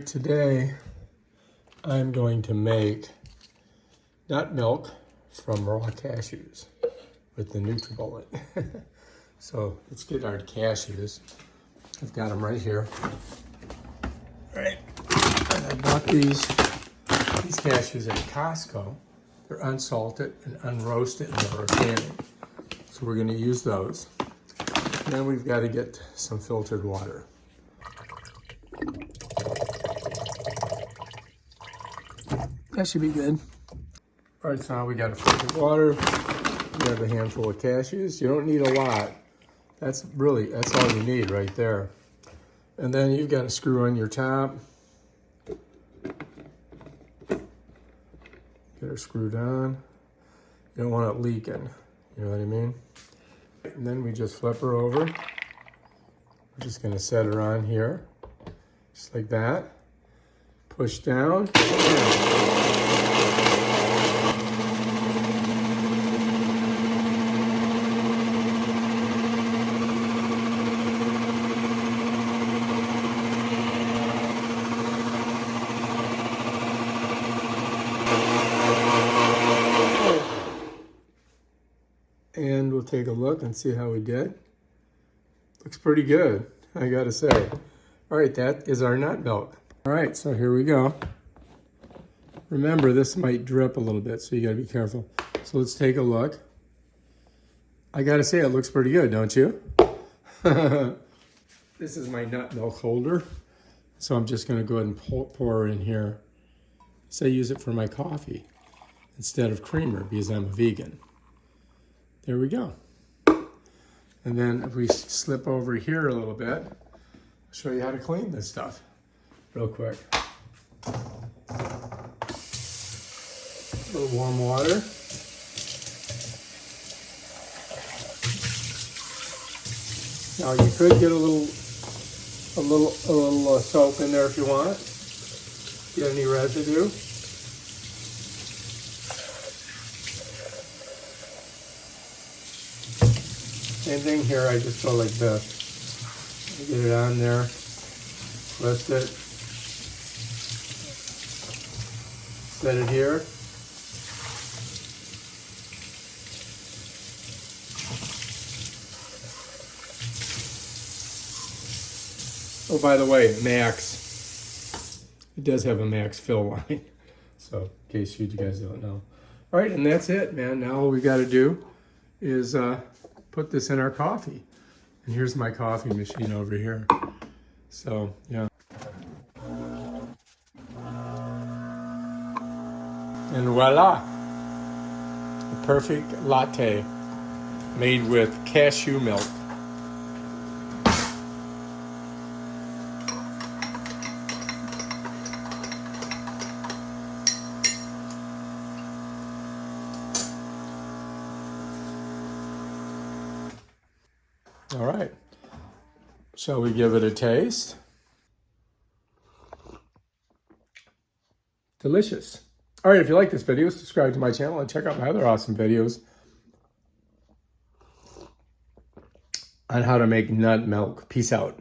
Today, I'm going to make nut milk from raw cashews with the Nutribullet. So let's get our cashews. I've got them right here. All right, and I bought these cashews at Costco. They're unsalted and unroasted and they're organic. So we're gonna use those. And then we've got to get some filtered water. That should be good. All right, so now we got a filtered water. We have a handful of cashews. You don't need a lot. That's all you need right there. And then you've got to screw on your top. Get her screwed on. You don't want it leaking. You know what I mean? And then we just flip her over. We're just going to set her on here. Just like that. Push down. And we'll take a look and see how we did. Looks pretty good, I gotta say. All right, that is our nut milk. All right, so here we go. Remember, this might drip a little bit, so you gotta be careful. So let's take a look. I gotta say, it looks pretty good, don't you? This is my nut milk holder. So I'm just gonna go ahead and pour it in here. So I use it for my coffee instead of creamer because I'm a vegan. There we go. And then if we slip over here a little bit, I'll show you how to clean this stuff real quick. A little warm water. Now you could get a little soap in there if you want. Get any residue. Same thing here, I just go like this. I get it on there, twist it, set it here. Oh, by the way, max. It does have a max fill line. So, in case you guys don't know. All right, and that's it, man. Now all we got to do is put this in our coffee. And here's my coffee machine over here. So, yeah. And voila, a perfect latte made with cashew milk. All right, shall we give it a taste? Delicious. All right, if you like this video, subscribe to my channel and check out my other awesome videos on how to make nut milk. Peace out.